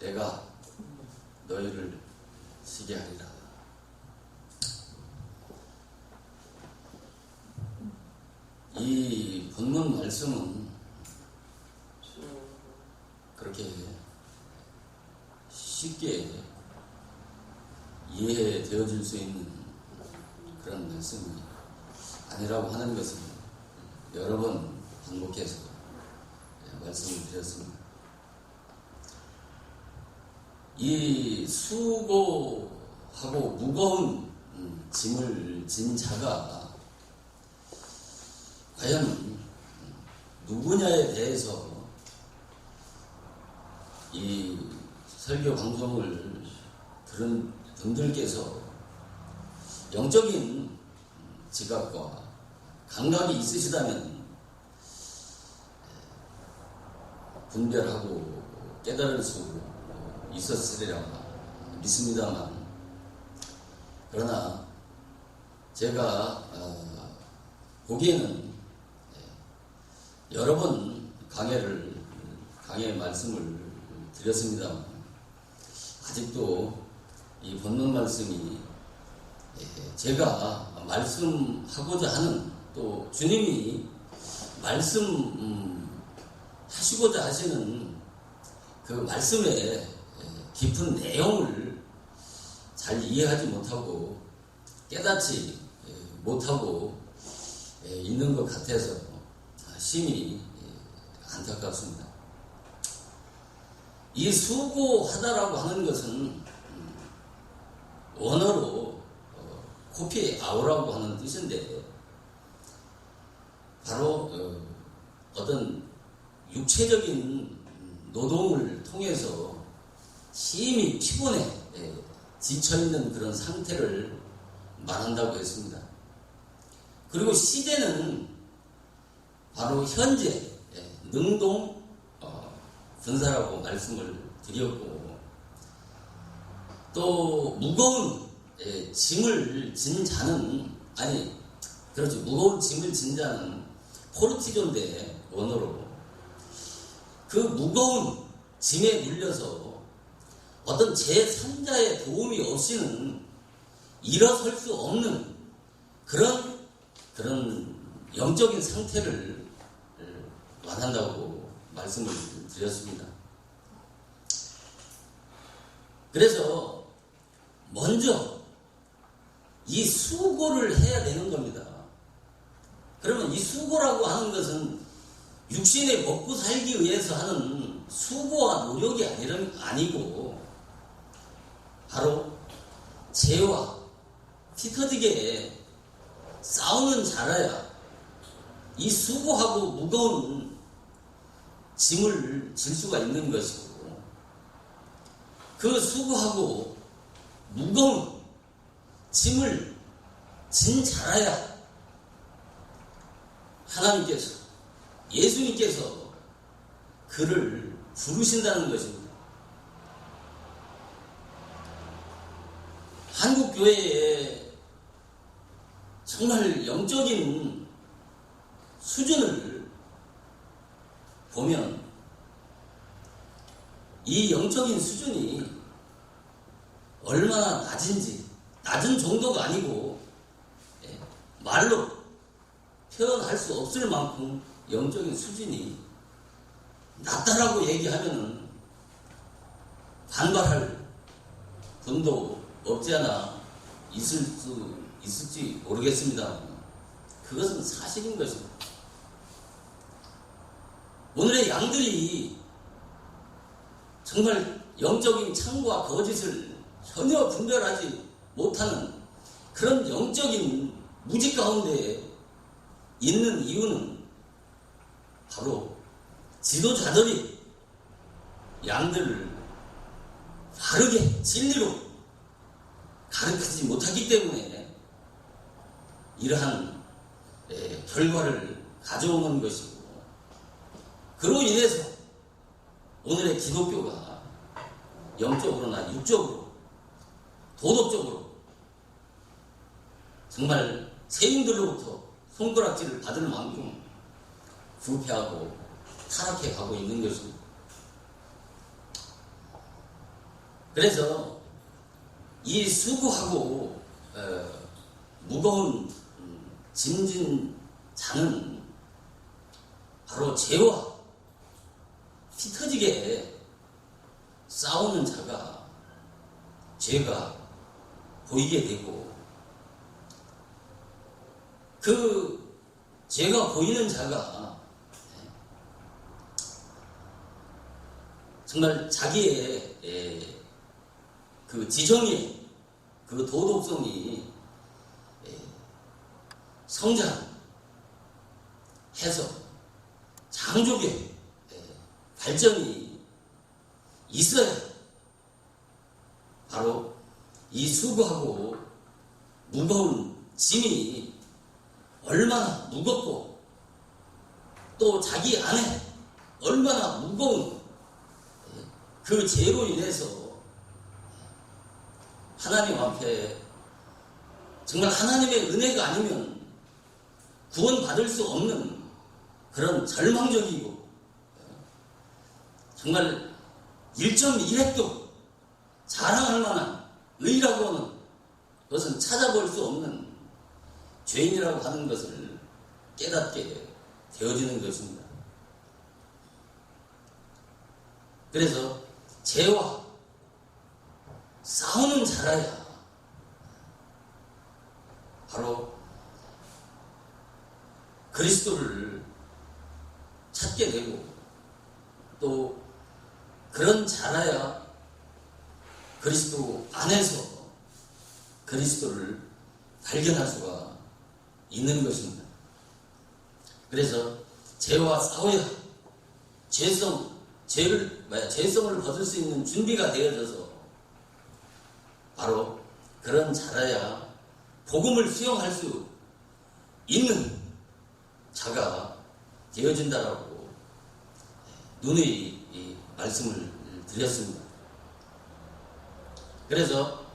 내가 너희를 쉬게 하리라. 이 본문 말씀은 그렇게 쉽게 이해되어질 수 있는 그런 말씀이 아니라고 하는 것을 여러 번 반복해서 말씀을 드렸습니다. 이 수고하고 무거운 짐을 진 자가 과연 누구냐에 대해서 이 설교 방송을 들은 분들께서 영적인 지각과 감각이 있으시다면 분별하고 깨달을 수 있었으리라 믿습니다만, 그러나 제가 보기에는 여러 번 강의 말씀을 드렸습니다만 아직도 이 본문 말씀이 제가 말씀하고자 하는, 또 주님이 말씀하시고자 하시는 그 말씀의 깊은 내용을 잘 이해하지 못하고 깨닫지 못하고 있는 것 같아서 심히 안타깝습니다. 이 수고하다라고 하는 것은 원어로 코피 아우라고 하는 뜻인데, 바로 어떤 육체적인 노동을 통해서 심히 피곤해 지쳐있는 그런 상태를 말한다고 했습니다. 그리고 시제는 바로 현재 능동 분사라고 말씀을 드렸고, 또 무거운 짐을 진 자는, 무거운 짐을 진 자는 포르티존데, 원어로 그 무거운 짐에 물려서 어떤 제3자의 도움이 없이는 일어설 수 없는 그런 영적인 상태를 말한다고 말씀을 드렸습니다. 그래서 먼저 이 수고를 해야 되는 겁니다. 그러면 이 수고라고 하는 것은 육신의 먹고 살기 위해서 하는 수고와 노력이 아니고 바로 죄와 피 터지게 싸우는 자라야 이 수고하고 무거운 짐을 질 수가 있는 것이고, 그 수고하고 무거운 짐을 진 자라야 하나님께서, 예수님께서 그를 부르신다는 것입니다. 한국 교회의 정말 영적인 수준을 보면 이 영적인 수준이 얼마나 낮은지, 낮은 정도가 아니고 말로 표현할 수 없을 만큼 영적인 수준이 낮다라고 얘기하면 반발할 분도 없지 않아 있을지 모르겠습니다. 그것은 사실인 것입니다. 오늘의 양들이 정말 영적인 참과 거짓을 전혀 분별하지 못하는 그런 영적인 무지 가운데 있는 이유는 바로 지도자들이 양들을 바르게 진리로 가르치지 못하기 때문에 이러한 결과를 가져오는 것이고, 그로 인해서 오늘의 기독교가 영적으로나 육적으로 도덕적으로 정말 세인들로부터 손가락질을 받을 만큼 부패하고 타락해 가고 있는 것입니다. 그래서 이 수고하고 무거운 짐진 자는 바로 죄와 피 터지게 싸우는 자가 죄가 보이게 되고, 그 죄가 보이는 자가 정말 자기의 그 지정의 그 도덕성이 성장해서 장족의 발전이 있어야 바로 이 수고하고 무거운 짐이 얼마나 무겁고 또 자기 안에 얼마나 무거운 그 죄로 인해서 하나님 앞에 정말 하나님의 은혜가 아니면 구원받을 수 없는 그런 절망적이고 정말 1.1획도 자랑할 만한 의라고 하는 그것은 찾아볼 수 없는 죄인이라고 하는 것을 깨닫게 되어지는 것입니다. 그래서 죄와 싸우는 자라야 바로 그리스도를 찾게 되고, 또 그런 자라야 그리스도 안에서 그리스도를 발견할 수가 있는 것입니다. 그래서 죄와 싸워야 죄성을 거둘 수 있는 준비가 되어져서 바로 그런 자라야 복음을 수용할 수 있는 자가 되어진다라고 누누이 이 말씀을 드렸습니다. 그래서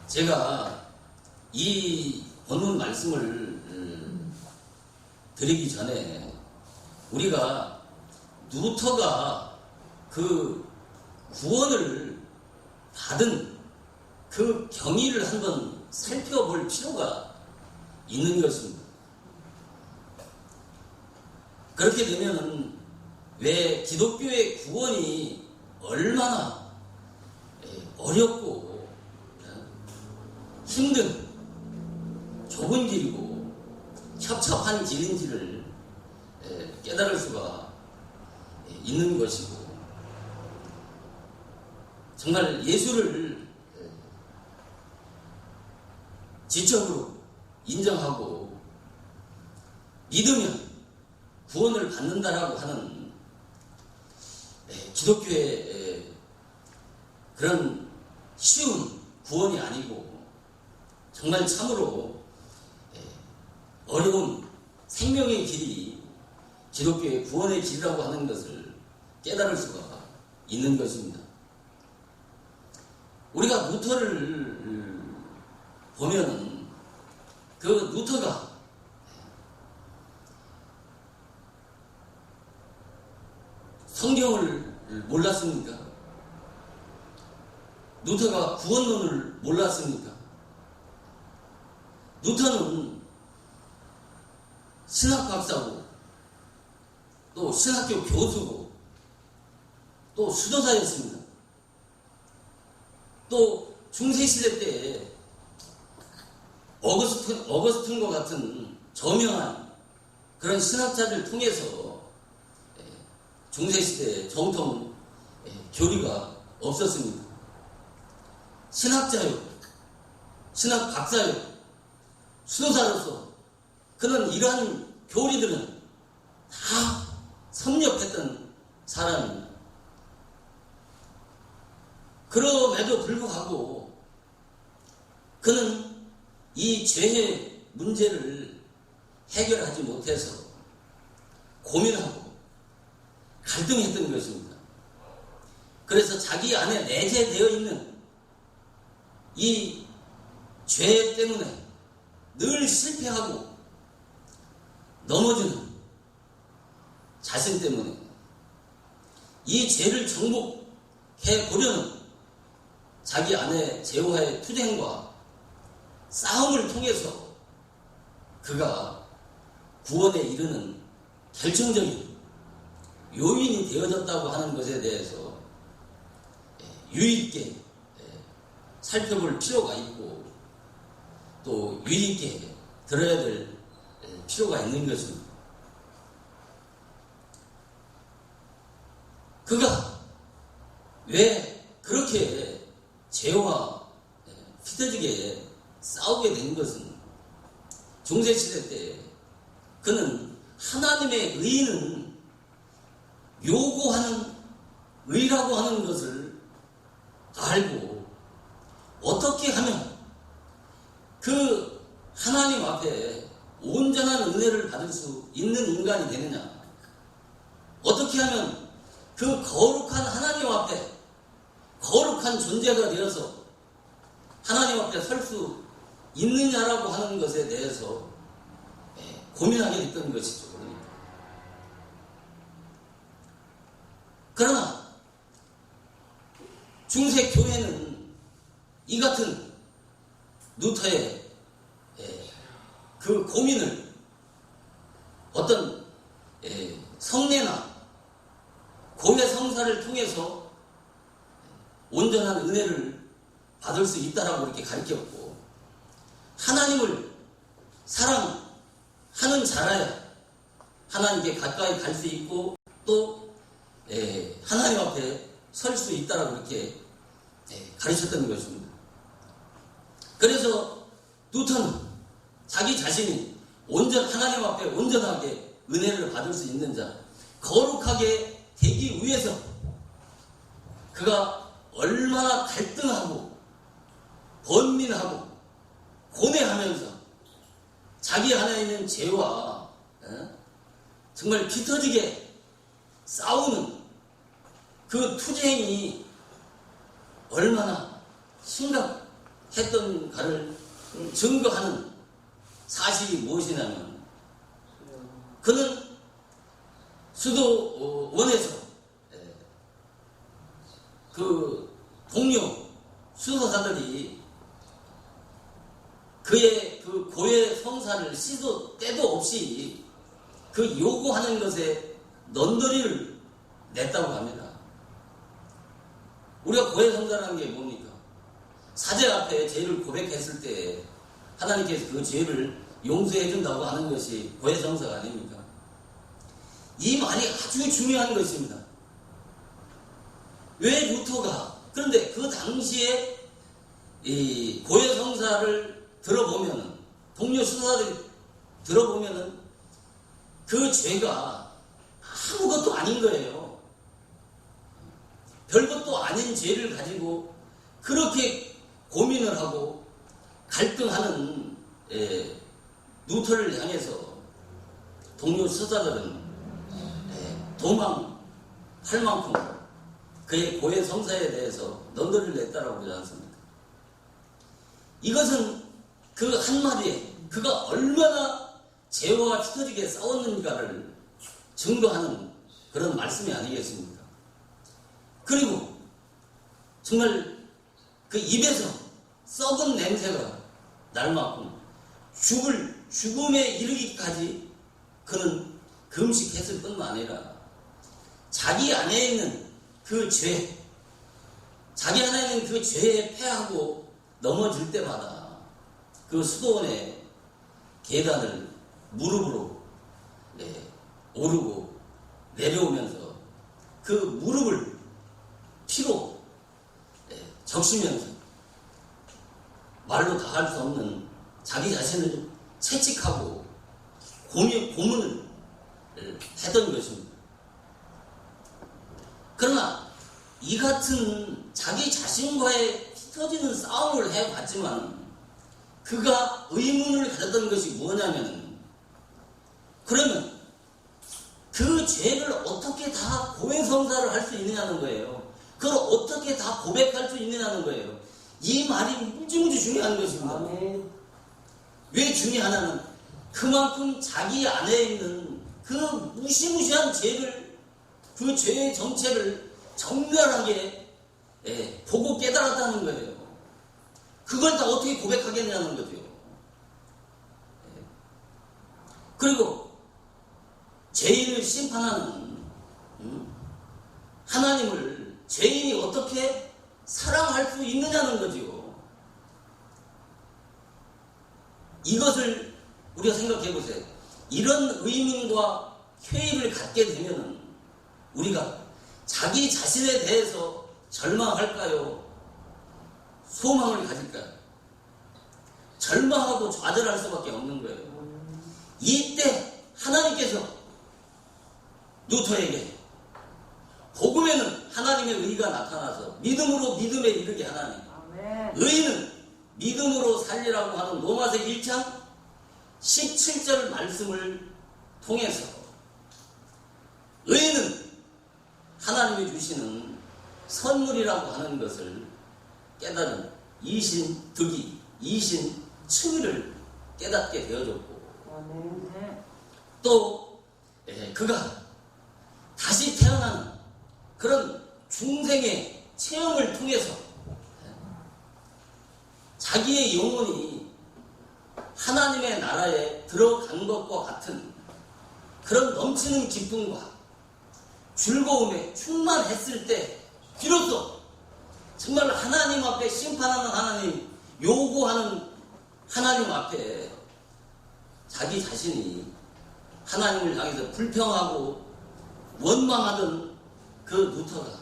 제가 이 본문 말씀을 드리기 전에 우리가 루터가 그 구원을 받은 그 경위를 한번 살펴볼 필요가 있는 것입니다. 그렇게 되면은 왜 기독교의 구원이 얼마나 어렵고 힘든 좁은 길이고 협착한 길인지를 깨달을 수가 있는 것이고, 정말 예수를 지적으로 인정하고 믿으면 구원을 받는다라고 하는 기독교의 그런 쉬운 구원이 아니고 정말 참으로 어려운 생명의 길이 기독교의 구원의 길이라고 하는 것을 깨달을 수가 있는 것입니다. 우리가 루터를 보면은 그 루터가 성경을 몰랐습니까? 루터가 구원론을 몰랐습니까? 루터는 신학박사고 또 신학교 교수고 또 수도사였습니다. 또 중세시대 때 어거스틴과 같은 저명한 그런 신학자들 통해서 중세시대에 정통 교리가 없었습니다. 신학자요, 신학박사요, 수도사로서 그는 이러한 교리들은 다 섭렵했던 사람입니다. 그럼에도 불구하고 그는 이 죄의 문제를 해결하지 못해서 고민하고 갈등했던 것입니다. 그래서 자기 안에 내재되어 있는 이 죄 때문에 늘 실패하고 넘어지는 자신 때문에 이 죄를 해보려는 자기 아내 제호와의 투쟁과 싸움을 통해서 그가 구원에 이르는 결정적인 요인이 되어졌다고 하는 것에 대해서 유의 있게 살펴볼 필요가 있고 또 유의 있게 들어야 될 필요가 있는 것입니다. 그가 왜 그렇게 죄와 피터지게 싸우게 된 것은 중세시대 때 그는 하나님의 의는 요구하는 의라고 하는 것을 알고 어떻게 하면 그 하나님 앞에 온전한 은혜를 받을 수 있는 인간이 되느냐, 어떻게 하면 그 거룩한 하나님 앞에 거룩한 존재가 되어서 하나님 앞에 설 수 있느냐라고 하는 것에 대해서 고민하게 됐던 것이죠. 그러나 중세 교회는 이 같은 루터의 그 고민을 어떤 성례나 고해 성사를 통해서 온전한 은혜를 받을 수 있다라고 이렇게 가르쳤고, 하나님을 사랑하는 자라야 하나님께 가까이 갈 수 있고 또 하나님 앞에 설 수 있다라고 이렇게 가르쳤던 것입니다. 그래서 루터는 자기 자신이 하나님 앞에 온전하게 은혜를 받을 수 있는 자, 거룩하게 되기 위해서 그가 얼마나 갈등하고 번민하고 고뇌하면서 자기 안에 있는 죄와 정말 피 터지게 싸우는 그 투쟁이 얼마나 심각했던가를 증거하는 사실이 무엇이냐면, 그는 수도원에서 그 동료 수도사들이 그의 그 고해 성사를 시도 때도 없이 그 요구하는 것에 넌더리를 냈다고 합니다. 우리가 고해 성사라는 게 뭡니까? 사제 앞에 죄를 고백했을 때 하나님께서 그 죄를 용서해 준다고 하는 것이 고해 성사가 아닙니까? 이 말이 아주 중요한 것입니다. 왜 루터가, 그런데 그 당시에 이 고해 성사를 들어보면은, 동료 수사들이 들어보면은 그 죄가 아무것도 아닌 거예요. 별것도 아닌 죄를 가지고 그렇게 고민을 하고 갈등하는 루터를 향해서 동료 수사들은 도망할 만큼 그의 고해 성사에 대해서 넌더리를 냈다라고 그러지 않습니까? 이것은 그 한마디에 그가 얼마나 죄와 피 터지게 싸웠는가를 증거하는 그런 말씀이 아니겠습니까? 그리고 정말 그 입에서 썩은 냄새가 날 만큼 죽음에 이르기까지 그는 금식했을 뿐만 아니라 자기 안에 있는 그 죄, 자기 안에 있는 그 죄에 패하고 넘어질 때마다 그 수도원의 계단을 무릎으로 오르고 내려오면서 그 무릎을 피로 적시면서 말로 다 할 수 없는 자기 자신을 채찍하고 고문을 했던 것입니다. 그러나 이 같은 자기 자신과의 피 터지는 싸움을 해봤지만 그가 의문을 가졌던 것이 뭐냐면, 그러면 그 죄를 어떻게 다 고해성사를 할 수 있느냐는 거예요. 그걸 어떻게 다 고백할 수 있느냐는 거예요. 이 말이 무지무지 중요한 것입니다. 아멘. 왜 중요하냐면 그만큼 자기 안에 있는 그 무시무시한 죄를, 그 죄의 정체를 정렬하게 보고 깨달았다는 거예요. 그걸 다 어떻게 고백하겠냐는 거죠. 그리고 죄인을 심판하는 하나님을 죄인이 어떻게 사랑할 수 있느냐는 거죠. 이것을 우리가 생각해 보세요. 이런 의문과 회의를 갖게 되면 우리가 자기 자신에 대해서 절망할까요? 소망을 가질까요? 절망하고 좌절할 수밖에 없는 거예요. 이때 하나님께서 루터에게 복음에는 하나님의 의가 나타나서 믿음으로 믿음에 이르게 하나니 의는 믿음으로 살리라고 하는 로마서 1장 17절 말씀을 통해서 의는 하나님이 주시는 선물이라고 하는 것을 깨달은 이신 득이, 이신 층위를 깨닫게 되어졌고 또 그가 다시 태어나는 그런 중생의 체험을 통해서 자기의 영혼이 하나님의 나라에 들어간 것과 같은 그런 넘치는 기쁨과 즐거움에 충만했을 때 비로소 정말 하나님 앞에 심판하는 하나님, 요구하는 하나님 앞에 자기 자신이 하나님을 향해서 불평하고 원망하던 그 루터가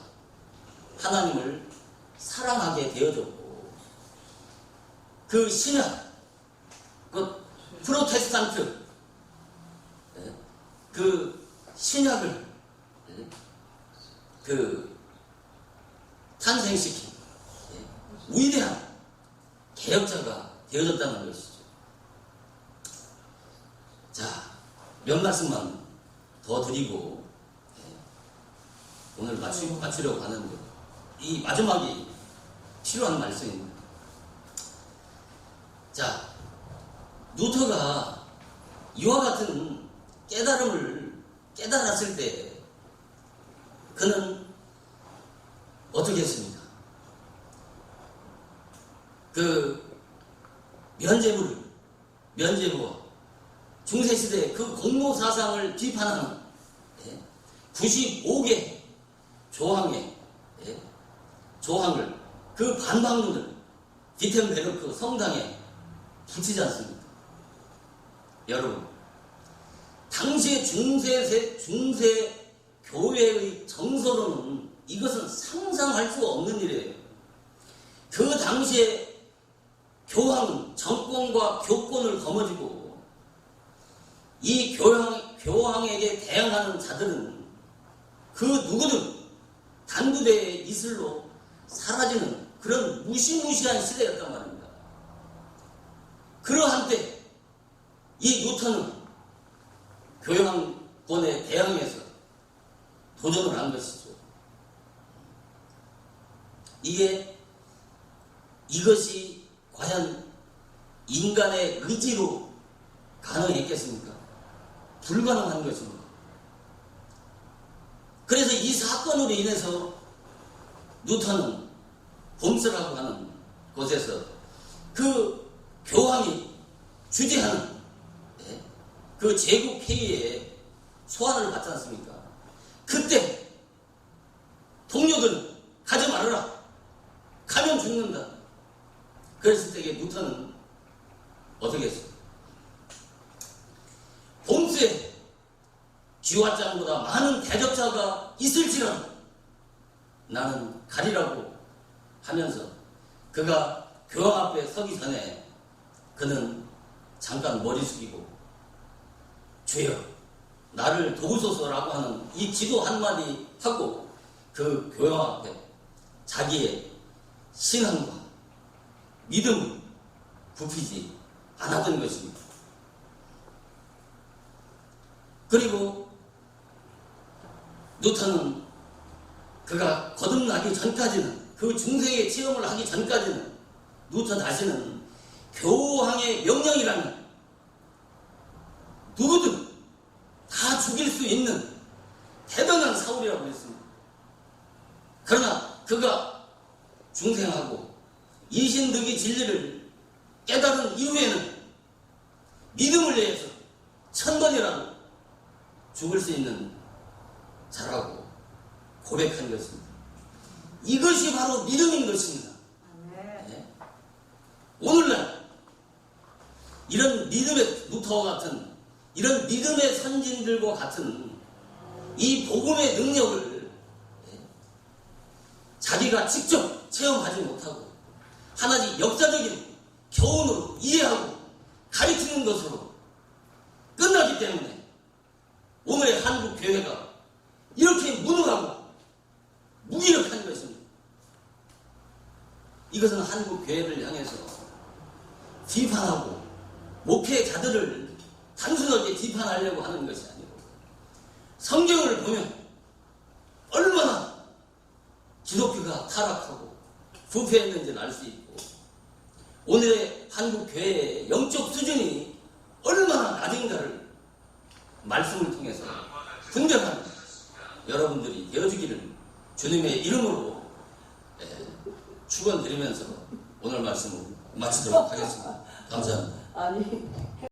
하나님을 사랑하게 되어졌고 그 신약, 그 프로테스탄트 그 신약을 탄생시킨 위대한 개혁자가 되어졌다는 것이죠. 자, 몇 말씀만 더 드리고 오늘 마치려고 하는데 이 마지막이 필요한 말씀입니다. 자, 루터가 이와 같은 깨달음을 깨달았을 때 그는 어떻게 했습니까? 그 면죄부와 중세시대의 그 공로사상을 비판하는 95개 조항을 그 반박문을 비텐베르크 성당에 붙이지 않습니까? 여러분, 당시의 중세 교회의 정서로는 이것은 상상할 수 없는 일이에요. 그 당시에 교황은 정권과 교권을 거머쥐고 이 교황에게 대항하는 자들은 그 누구든 단부대의 이슬로 사라지는 그런 무시무시한 시대였단 말입니다. 그러한 때 이 루터는 교황권에 대항해서 도전을 한 것이죠. 이것이 과연 인간의 의지로 가능했겠습니까? 불가능한 것입니다. 그래서 이 사건으로 인해서 루터는 홈스라고 하는 곳에서 그 교황이 주재하는 그 제국 회의에 소환을 받지 않습니까? 그때 동료들은 가지 말아라. 가면 죽는다. 그랬을 때 루터는 어떻게 했어요? 홈스에 쥐와장보다 많은 대적자가 있을지라도 나는 가리라고 하면서 그가 교황 앞에 서기 전에 그는 잠깐 머리 숙이고 주여 나를 도우소서라고 하는 이 기도 한마디 하고 그 교황 앞에 자기의 신앙과 믿음을 굽히지 않았던 것입니다. 그리고 루터는 그가 거듭나기 전까지는 그 중생의 체험을 하기 전까지는 루터 다시는 교황의 명령이라면 누구든 다 죽일 수 있는 대단한 사울이라고 했습니다. 그러나 그가 중생하고 이신득이 진리를 깨달은 이후에는 믿음을 위해서 1000번이라도 죽을 수 있는 자라고 고백한 것입니다. 이것이 바로 믿음인 것입니다. 네. 오늘날 이런 믿음의 루터와 같은 이런 믿음의 선진들과 같은 이 복음의 능력을 자기가 직접 체험하지 못하고 하나씩 역사적인 교훈으로 이해하고 가르치는 것으로 끝나기 때문에 오늘의 한국 교회가 이렇게 무능하고 무기력한 것입니다. 이것은 한국 교회를 향해서 비판하고 목회자들을 단순하게 비판하려고 하는 것이 아니고 성경을 보면 얼마나 기독교가 타락하고 부패했는지를 알 수 있고 오늘의 한국 교회의 영적 수준이 얼마나 낮은가를 말씀을 통해서 분별하는 여러분들이 되어주기를 주님의 이름으로 축원드리면서 오늘 말씀을 마치도록 하겠습니다. 감사합니다. 아니